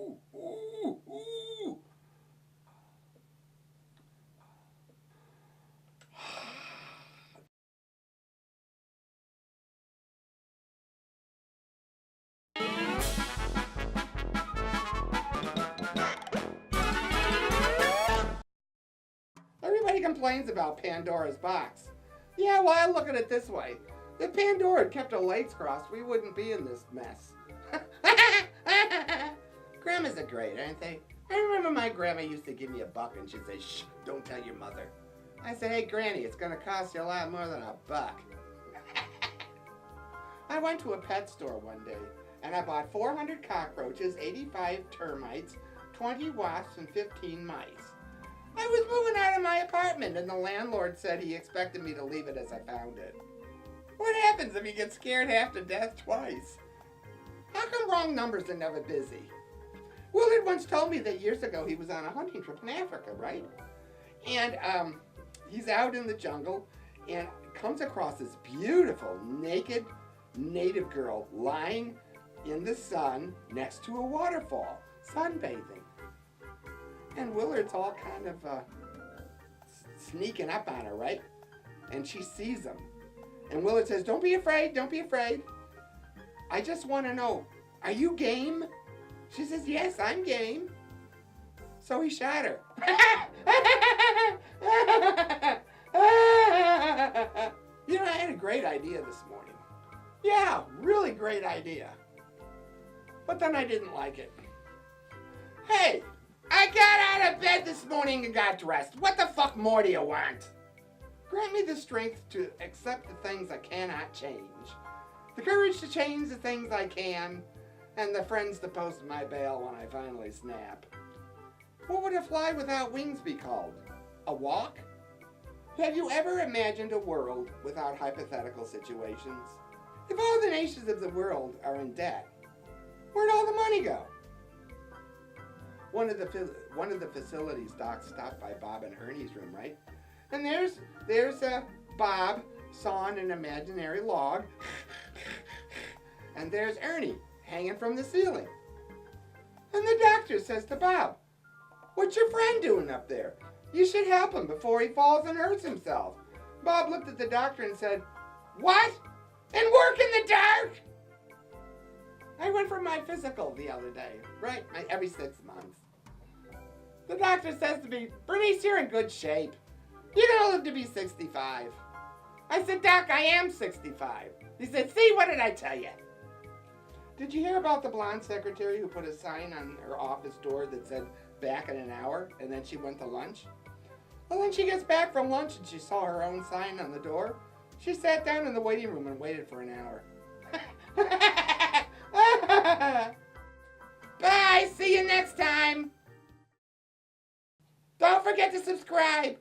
Ooh, ooh, ooh. Everybody complains about Pandora's box. Yeah, well, I look at it this way. If Pandora had kept her legs crossed, we wouldn't be in this mess. Grandmas are great, aren't they? I remember my grandma used to give me $1 and she'd say, shh, don't tell your mother. I said, hey, Granny, it's going to cost you a lot more than $1. I went to a pet store one day and I bought 400 cockroaches, 85 termites, 20 wasps, and 15 mice. I was moving out of my apartment and the landlord said he expected me to leave it as I found it. What happens if you get scared half to death twice? How come wrong numbers are never busy? Willard once told me that years ago he was on a hunting trip in Africa, right? And he's out in the jungle and comes across this beautiful naked native girl lying in the sun next to a waterfall, sunbathing. And Willard's all kind of sneaking up on her, right? And she sees him. And Willard says, don't be afraid, don't be afraid. I just want to know, are you game? She says, yes, I'm game. So he shot her. You know, I had a great idea this morning. Yeah, really great idea. But then I didn't like it. Hey, I got out of bed this morning and got dressed. What the fuck more do you want? Grant me the strength to accept the things I cannot change, the courage to change the things I can, and the friends to post my bail when I finally snap. What would a fly without wings be called? A walk? Have you ever imagined a world without hypothetical situations? If all the nations of the world are in debt, where'd all the money go? One of the facilities docs stopped by Bob and Ernie's room, right? And there's Bob sawing an imaginary log, and there's Ernie hanging from the ceiling. And the doctor says to Bob, what's your friend doing up there? You should help him before he falls and hurts himself. Bob looked at the doctor and said, what? And work in the dark? I went for my physical the other day, right? Every 6 months. The doctor says to me, Bernice, you're in good shape. You're going to live to be 65. I said, Doc, I am 65. He said, see, what did I tell you? Did you hear about the blonde secretary who put a sign on her office door that said, back in an hour, and then she went to lunch? Well, then she gets back from lunch and she saw her own sign on the door. She sat down in the waiting room and waited for an hour. Bye, see you next time. Don't forget to subscribe.